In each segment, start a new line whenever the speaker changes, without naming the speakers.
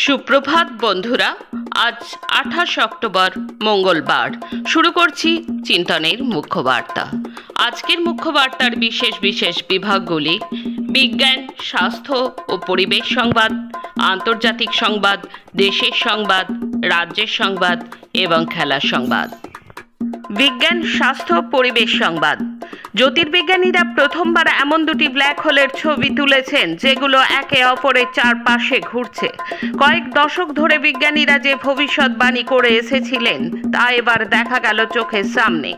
সুপ্রভাত বন্ধুরা, আজ 28 অক্টোবর মঙ্গলবার। শুরু করছি চিন্তনের মুখ্য বার্তা। আজকের মুখ্য বার্তার বিশেষ বিশেষ বিভাগগুলি: বিজ্ঞান, স্বাস্থ্য ও পরিবেশ সংবাদ, আন্তর্জাতিক সংবাদ, দেশের সংবাদ, রাজ্যের সংবাদ এবং খেলার সংবাদ। বিজ্ঞান, স্বাস্থ্য, পরিবেশ সংবাদ। জ্যোতির্বিজ্ঞানীরা প্রথমবার এমন দুটি ব্ল্যাক হোলের ছবি তুলেছেন যেগুলো একে অপরের চারপাশে ঘুরছে। কয়েক দশক ধরে বিজ্ঞানীরা যে ভবিষ্যৎবাণী করে এসেছিলেন তা এবার দেখা গেল চোখের সামনে।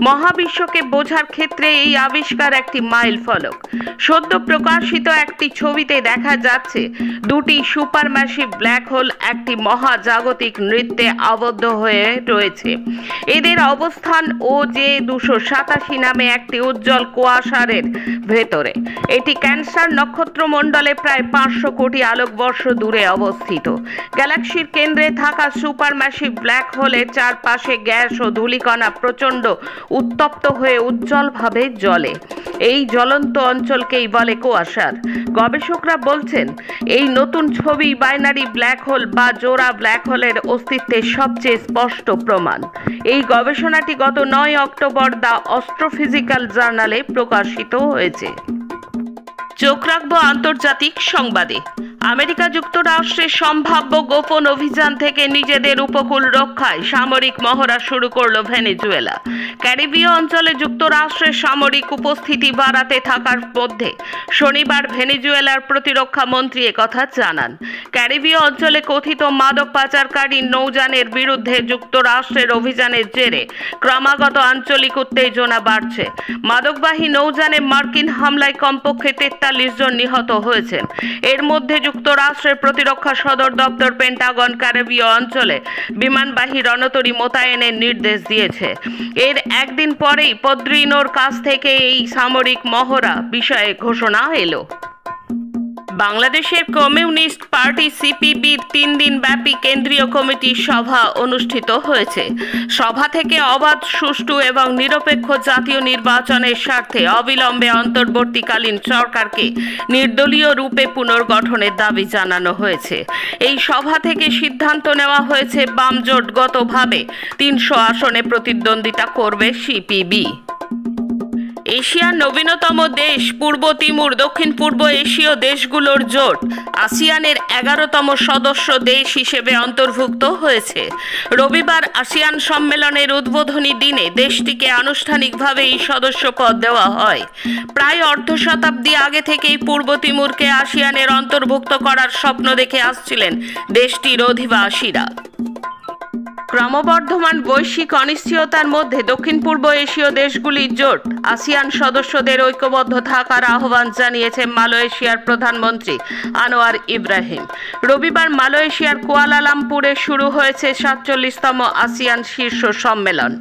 মহাবিশ্বকে বোঝার ক্ষেত্রে এই আবিষ্কার একটি মাইল ফলক। সদ্য প্রকাশিত একটি ছবিতে দেখা যাচ্ছে দুটি সুপারম্যাসিভ ব্ল্যাক হোল একটি মহাজাগতিক নৃত্যে আবদ্ধ হয়ে রয়েছে। এদের অবস্থান ও যে 287 নামে একটি উজ্জ্বল কুয়াশারের ভেতরে। এটি ক্যান্সার নক্ষত্রমণ্ডলে প্রায় 500 কোটি আলোকবর্ষ দূরে অবস্থিত। গ্যালাক্সির কেন্দ্রে থাকা সুপারম্যাসিভ ব্ল্যাক হোলের চারপাশে গ্যাস ও ধূলিকণা প্রচণ্ড উত্তপ্ত হয়ে উজ্জ্বলভাবে জ্বলে। এই জ্বলন্ত অঞ্চলকেই বলে কুয়াশার। গবেষকরা বলছেন এই নতুন ছবি বাইনারি ব্ল্যাক হোল বা জোড়া ব্ল্যাক হোলের অস্তিত্বের সবচেয়ে স্পষ্ট প্রমাণ। এই গবেষণাটি গত 9 অক্টোবর দ্য অস্ট্রোফিজিক্যাল জার্নালে প্রকাশিত হয়েছে। চোখ রাখবো আন্তর্জাতিক সংবাদে। আমেরিকা যুক্তরাষ্ট্রের সম্ভাব্য গোপন অভিযান থেকে নিজেদের উপকূল রক্ষায় সামরিক মহড়া শুরু করল ভেনেজুয়েলা। ক্যারিবীয় অঞ্চলে যুক্তরাষ্ট্রের সামরিক উপস্থিতি বাড়াতে থাকার মধ্যে শনিবার ভেনেজুয়েলার প্রতিরক্ষা মন্ত্রী একথা জানান। ক্যারিবীয় অঞ্চলে কথিত মাদক পাচারকারী নৌযানের বিরুদ্ধে যুক্তরাষ্ট্রের অভিযানের জেরে ক্রমাগত আঞ্চলিক উত্তেজনা বাড়ছে। মাদকবাহী নৌযানে মার্কিন হামলায় কমপক্ষে 43 জন নিহত হয়েছেন। এর মধ্যে যুক্তরাষ্ট্রের প্রতিরক্ষা সদর দপ্তর পেন্টাগন ক্যারিবীয় অঞ্চলে বিমানবাহী রণতরী মোতায়েনের নির্দেশ দিয়েছে। এর একদিন পরেই পদ্রিনোর কাছ থেকে এই সামরিক মহড়া বিষয়ে ঘোষণা এলো। বাংলাদেশের কমিউনিস্ট পার্টি সিপিবির 3 দিন ব্যাপী কেন্দ্রীয় কমিটির সভা অনুষ্ঠিত হয়েছে। সভা থেকে অবাধ, সুষ্ঠু এবং নিরপেক্ষ জাতীয় নির্বাচনের স্বার্থে অবিলম্বে অন্তর্বর্তীকালীন সরকারকে নির্দলীয় রূপে পুনর্গঠনের দাবি জানানো হয়েছে। এই সভা থেকে সিদ্ধান্ত নেওয়া হয়েছে বামজোটগতভাবে 300 আসনে প্রতিদ্বন্দ্বিতা করবে সিপিবি। এশিয়ার নবীনতম দেশ পূর্ব তিমুর দক্ষিণ পূর্ব এশীয় দেশগুলোর জোট আসিয়ানের 11তম সদস্য দেশ হিসেবে অন্তর্ভুক্ত হয়েছে। রবিবার আসিয়ান সম্মেলনের উদ্বোধনী দিনে দেশটিকে আনুষ্ঠানিকভাবে এই সদস্যপদ দেওয়া হয়। প্রায় অর্ধ শতাব্দী আগে থেকেই পূর্ব তিমুরকে আসিয়ানের অন্তর্ভুক্ত করার স্বপ্ন দেখে আসছিলেন দেশটির অধিবাসীরা। ক্রমবর্ধমান বৈশ্বিক অনিশ্চয়তার মধ্যে দক্ষিণ পূর্ব এশীয় দেশগুলির জোট আসিয়ান সদস্যদের ঐক্যবদ্ধ থাকার আহ্বান জানিয়েছে মালয়েশিয়ার প্রধানমন্ত্রী আনোয়ার ইব্রাহিম। রবিবার মালয়েশিয়ার কুয়ালালামপুরে শুরু হয়েছে 47তম আসিয়ান শীর্ষ সম্মেলন।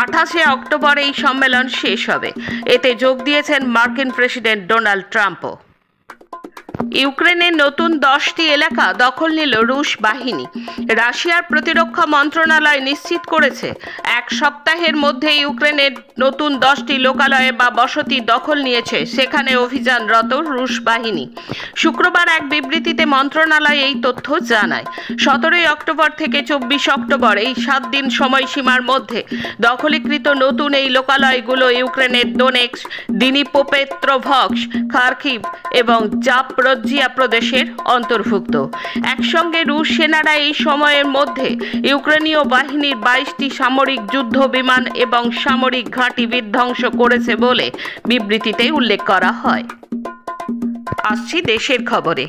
28 অক্টোবর এই সম্মেলন শেষ হবে। এতে যোগ দিয়েছেন মার্কিন প্রেসিডেন্ট ডোনাল্ড ট্রাম্পও। ইউক্রেনের নতুন 10টি এলাকা দখল নিল রুশ বাহিনী। রাশিয়ার প্রতিরক্ষা মন্ত্রণালয় নিশ্চিত করেছে 1 সপ্তাহের মধ্যে ইউক্রেনের নতুন 10টি লোকালয়ে বা বসতি দখল নিয়েছে সেখানে অভিযানরত রুশ বাহিনী। শুক্রবার এক বিবৃতিতে মন্ত্রণালয় এই তথ্য জানায়। 17 অক্টোবর থেকে 24 অক্টোবর এই 7 দিন সময়সীমার মধ্যে দখলীকৃত নতুন এই লোকালয়গুলো ইউক্রেনের দোনেৎস্ক, দিনিপ্রোপেট্রোভস্ক, খার্কিভ এবং জাপরোজ্জিয়া প্রদেশের অন্তর্ভুক্ত। একসঙ্গে রুশ সেনারা এই সময়ের মধ্যে ইউক্রেনীয় বাহিনীর 22টি সামরিক যুদ্ধ বিমান এবং সামরিক ঘাঁটি বিধ্বংস করেছে বলে বিবৃতিতে উল্লেখ করা হয়। আসছি দেশের খবরে।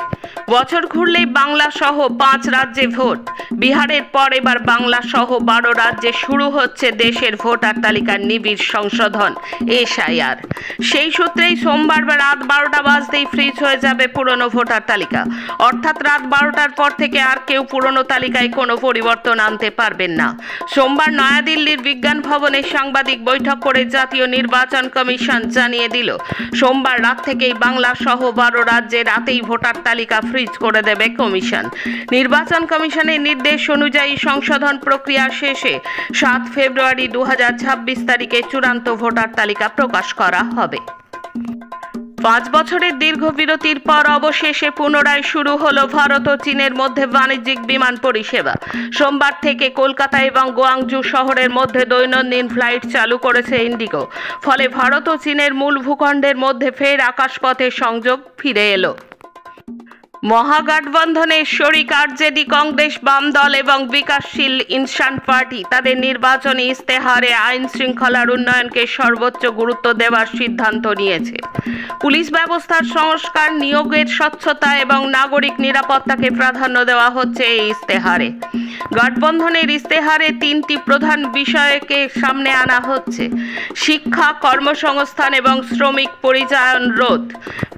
বছর ঘুরলেই বাংলা সহ 5 রাজ্যে ভোট। বিহারের পর এবার বাংলা সহ 12 রাজ্যে শুরু হচ্ছে দেশের ভোটার তালিকার নিবিড় সংশোধন SIR। সেই সূত্রেই সোমবার রাত 12টা বাজতেই ফ্রিজ হয়ে যাবে পুরনো ভোটার তালিকা। অর্থাৎ রাত 12টার পর থেকে আর কেউ পুরনো তালিকায় কোনো পরিবর্তন আনতে পারবেন না। সোমবার নয়াদিল্লির বিজ্ঞান ভবনে সাংবাদিক বৈঠক করে জাতীয় নির্বাচন কমিশন জানিয়ে দিল সোমবার রাত থেকেই বাংলা সহ 12 রাজ্যে রাতেই ভোটার তালিকা ফ্রিজ করে দেবে কমিশন। নির্বাচন কমিশনের নির্দেশ অনুযায়ী সংশোধন প্রক্রিয়া শেষে 7 ফেব্রুয়ারি 2026 তারিখে চূড়ান্ত ভোটার তালিকা প্রকাশ করা হবে। 5 বছরের দীর্ঘ বিরতির পর অবশেষে পুনরায় শুরু হলো ভারত ও চীনের মধ্যে বাণিজ্যিক বিমান পরিষেবা। সোমবার থেকে কলকাতা এবং গুয়াংজু শহরের মধ্যে দৈনন্দিন ফ্লাইট চালু করেছে ইন্ডিগো। ফলে ভারত ও চীনের মূল ভূখণ্ডের মধ্যে ফের আকাশপথে সংযোগ ফিরে এলো। মহাগঠবন্ধনের শরিক আরজেডি, কংগ্রেস, বাম দল এবং বিকাশশীল ইনসান পার্টি তাদের নির্বাচনী ইস্তেহারে আইন শৃঙ্খলার উন্নয়নকে সর্বোচ্চ গুরুত্ব দেওয়ার সিদ্ধান্ত নিয়েছে। পুলিশ ব্যবস্থার সংস্কার, নিয়োগের স্বচ্ছতা এবং নাগরিক নিরাপত্তাকে প্রাধান্য দেওয়া হচ্ছে এই ইস্তেহারে। গঠবন্ধনের ইস্তেহারে 3টি প্রধান বিষয়কে সামনে আনা হচ্ছে: শিক্ষা, কর্মসংস্থান এবং শ্রমিক পরিযায়ন রোধ।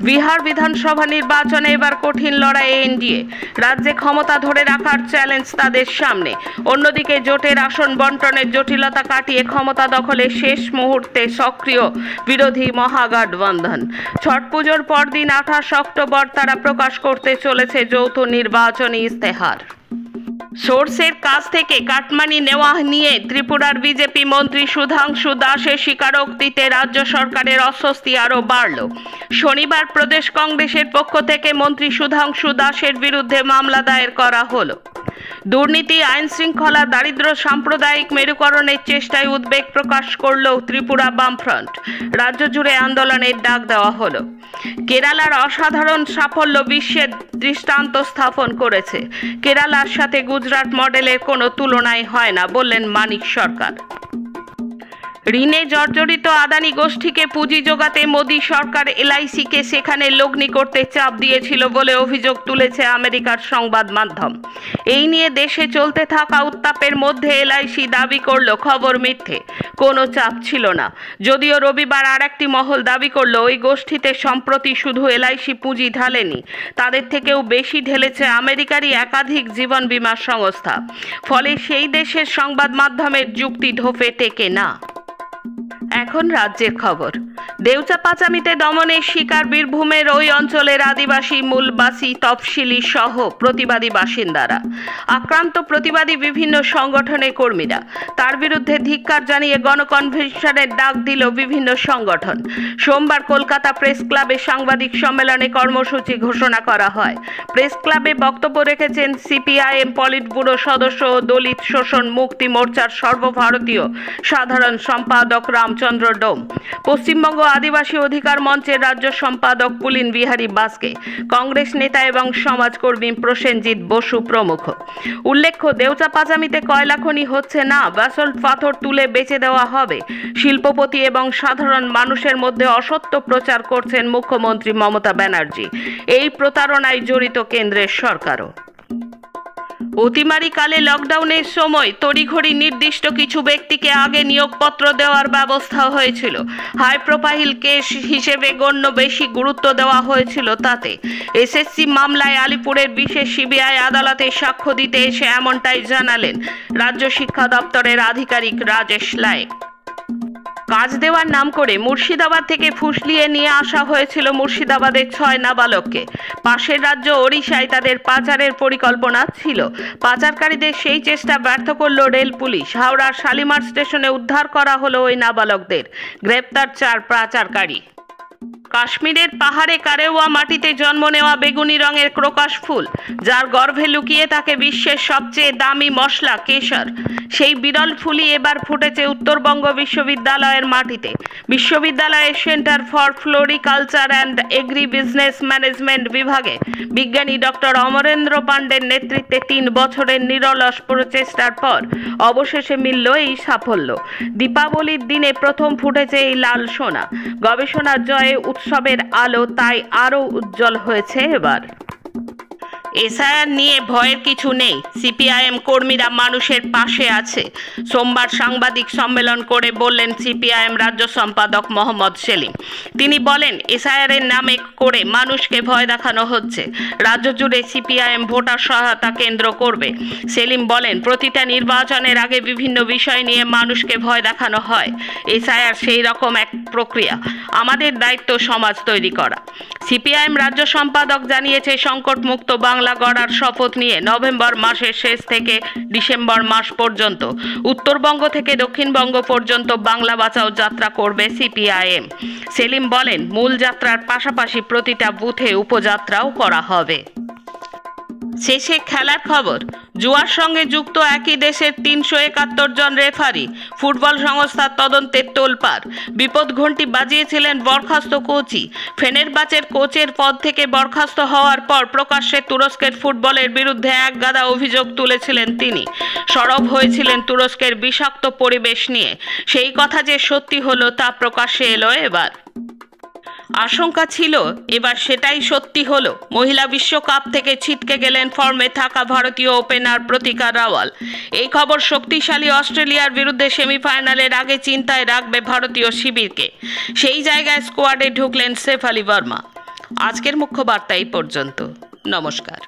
বিহার বিধানসভা নির্বাচনে এবার কঠিন লড়াইয়ে এনডিএ। রাজ্যে ক্ষমতা ধরে রাখার চ্যালেঞ্জ তাদের সামনে। অন্যদিকে জোটের আসন বন্টনের জটিলতা কাটিয়ে ক্ষমতা দখলে শেষ মুহূর্তে সক্রিয় বিরোধী মহাগঠবন্ধন। ছট পুজোর পরদিন 28 অক্টোবর তারা প্রকাশ করতে চলেছে যৌথ নির্বাচনী ইস্তেহার। সোর্সের কাছ থেকে কাটমানি নেওয়া নিয়ে ত্রিপুরার বিজেপি মন্ত্রী সুধাংশু দাসের স্বীকারোক্তিতে রাজ্য সরকারের অস্বস্তি আরও বাড়ল। শনিবার প্রদেশ কংগ্রেসের পক্ষ থেকে মন্ত্রী সুধাংশু দাসের বিরুদ্ধে মামলা দায়ের করা হলো। দুর্নীতি, আইন শৃঙ্খলা, দারিদ্র, সাম্প্রদায়িক মেরুকরণের চেষ্টায় উদ্বেগ প্রকাশ করল ত্রিপুরা বামফ্রন্ট। রাজ্য জুড়ে আন্দোলনের ডাক দেওয়া হলো। কেরালার অসাধারণ সাফল্য বিশ্বের দৃষ্টান্ত স্থাপন করেছে। কেরালার সাথে গুজরাট মডেলের কোনো তুলনাই হয় না, বললেন মানিক সরকার। ঋণে জর্জরিত আদানি গোষ্ঠীকে পুঁজি জোগাতে মোদী সরকার এলআইসিকে সেখানে লগ্নি করতে চাপ দিয়েছিল বলে অভিযোগ তুলেছে আমেরিকার সংবাদ মাধ্যম। এই নিয়ে দেশে চলতে থাকা উত্তাপের মধ্যে এলআইসি দাবি করল খবর মিথ্যে, কোনো চাপ ছিল না। যদিও রবিবার আরেকটি মহল দাবি করল ওই গোষ্ঠীতে সম্প্রতি শুধু এলআইসি পুঁজি ঢালেনি, তাদের থেকেও বেশি ঢেলেছে আমেরিকারই একাধিক জীবন বীমা সংস্থা। ফলে সেই দেশের সংবাদ মাধ্যমের যুক্তি ধোপে টেকে না। এখন রাজ্যের খবর। দেউচা পাচামিতে দমনের শিকার বীরভূমের ওই অঞ্চলের আদিবাসী, মূলবাসী, তফসিলি সহ প্রতিবাদী বাসিন্দারা। আক্রান্ত প্রতিবাদী বিভিন্ন সংগঠনের কর্মীরা। তার বিরুদ্ধে ধিক্কার জানিয়ে গণকনভেনশনের ডাক দিল বিভিন্ন সংগঠন। সোমবার কলকাতা প্রেস ক্লাবে সাংবাদিক সম্মেলনে কর্মসূচি ঘোষণা করা হয়। প্রেস ক্লাবে বক্তব্য রেখেছেন সিপিআইএম পলিট ব্যুরো সদস্য ও দলিত শোষণ মুক্তি মোর্চার সর্বভারতীয় সাধারণ সম্পাদক রামচন্দ্র ডোম, পশ্চিমবঙ্গ আদিবাসী অধিকার মঞ্চের রাজ্য সম্পাদক পুলিন বিহারী বাস্কে, কংগ্রেস নেতা এবং সমাজকর্মী প্রসেনজিৎ বসু প্রমুখ। উল্লেখ্য, দেউচা পাচামিতে কয়লা খনি হচ্ছে না, ব্যাসল্ট পাথর তুলে বেচে দেওয়া হবে। শিল্পপতি এবং সাধারণ মানুষের মধ্যে অসত্য প্রচার করছেন মুখ্যমন্ত্রী মমতা ব্যানার্জি। এই প্রতারণায় জড়িত কেন্দ্রের সরকারও। অতিমারিকালে লকডাউনের সময় তড়িঘড়ি নির্দিষ্ট কিছু ব্যক্তিকে আগে নিয়োগপত্র দেওয়ার ব্যবস্থা হয়েছিল। হাই প্রোফাইল কেস হিসেবে গণ্য বেশি গুরুত্ব দেওয়া হয়েছিল তাতে। এসএসসি মামলায় আলিপুরের বিশেষ সিবিআই আদালতে সাক্ষ্য দিতে এসে এমনটাই জানালেন রাজ্য শিক্ষা দপ্তরের আধিকারিক রাজেশ লায়েক। কাজ দেওয়ার নাম করে মুর্শিদাবাদ থেকে ফুসলিয়ে নিয়ে আসা হয়েছিল মুর্শিদাবাদের 6 নাবালককে। পাশের রাজ্য ওড়িশায় তাদের পাচারের পরিকল্পনা ছিল। পাচারকারীদের সেই চেষ্টা ব্যর্থ করল রেল পুলিশ। হাওড়ার শালিমার স্টেশনে উদ্ধার করা হলো ওই নাবালকদের। গ্রেপ্তার 4 পাচারকারী। কাশ্মীরের পাহাড়ে কারেওয়া মাটিতে জন্ম নেওয়া বেগুনি রঙের ক্রোকাস ফুল, যার গর্ভে লুকিয়ে থাকে বিশ্বের সবচেয়ে দামি মশলা কেশর। সেই বিরল ফুলই এবার ফুটেছে উত্তরবঙ্গ বিশ্ববিদ্যালয়ের মাটিতে। বিশ্ববিদ্যালয়ের centre for floriculture and agri business management বিভাগে বিজ্ঞানী ডক্টর অমরেন্দ্র পাণ্ডের নেতৃত্বে 3 বছরের নিরলস প্রচেষ্টার পর অবশেষে মিলল এই সাফল্য। দীপাবলির দিনে প্রথম ফুটেছে এই লাল সোনা। গবেষণার জয়ে উৎসবের আলো তাই আরও উজ্জ্বল হয়েছে এবার। এসআইআর নিয়ে ভয়ের কিছু নেই, সিপিআইএম কর্মীরা মানুষের পাশে আছে। সোমবার সাংবাদিক সম্মেলন করে বললেন সিপিআইএম রাজ্য সম্পাদক মোহাম্মদ সেলিম। তিনি বলেন, এসআইআর এর নামে করে মানুষকে ভয় দেখানো হচ্ছে। রাজ্য জুড়ে সিপিআইএম ভোটার সহায়তা কেন্দ্র করবে। সেলিম বলেন, প্রতিটা নির্বাচনের আগে বিভিন্ন বিষয় নিয়ে মানুষকে ভয় দেখানো হয়। এসআইআর সেই রকম এক প্রক্রিয়া। আমাদের দায়িত্ব সমাজ তৈরি করা। সিপিআইএম রাজ্য সম্পাদক জানিয়েছে, সংকটমুক্ত বাংলা গড়ার শপথ নিয়ে নভেম্বর মাসের শেষ থেকে ডিসেম্বর মাস পর্যন্ত উত্তরবঙ্গ থেকে দক্ষিণবঙ্গ পর্যন্ত বাংলা বাঁচাও যাত্রা করবে সিপিআইএম। সেলিম বলেন, মূল যাত্রার পাশাপাশি প্রতিটা বুথে উপযাত্রাও করা হবে। শেষে খেলার খবর। জুয়ার সঙ্গে যুক্ত একই দেশের ৩৭১ জন রেফারি, ফুটবল সংস্থার তদন্তের তোলপাড়। বিপদ ঘণ্টি বাজিয়েছিলেন বরখাস্ত কোচই। ফেনেরবাচের কোচের পদ থেকে বরখাস্ত হওয়ার পর প্রকাশ্যে তুরস্কের ফুটবলের বিরুদ্ধে একগাদা অভিযোগ তুলেছিলেন তিনি। সরব হয়েছিলেন তুরস্কের বিষাক্ত পরিবেশ নিয়ে। সেই কথা যে সত্যি হলো তা প্রকাশ্যে এলো এবার। আশঙ্কা ছিল, এবার সেটাই সত্যি হলো। মহিলা বিশ্বকাপ থেকে ছিটকে গেলেন ফর্মে থাকা ভারতীয় ওপেনার প্রতিকা রাওয়াল। এই খবর শক্তিশালী অস্ট্রেলিয়ার বিরুদ্ধে সেমিফাইনালের আগে চিন্তায় রাখবে ভারতীয় শিবিরকে। সেই জায়গায় স্কোয়াডে ঢুকলেন শেফালি বর্মা। আজকের মুখ্য বার্তা এই পর্যন্ত। নমস্কার।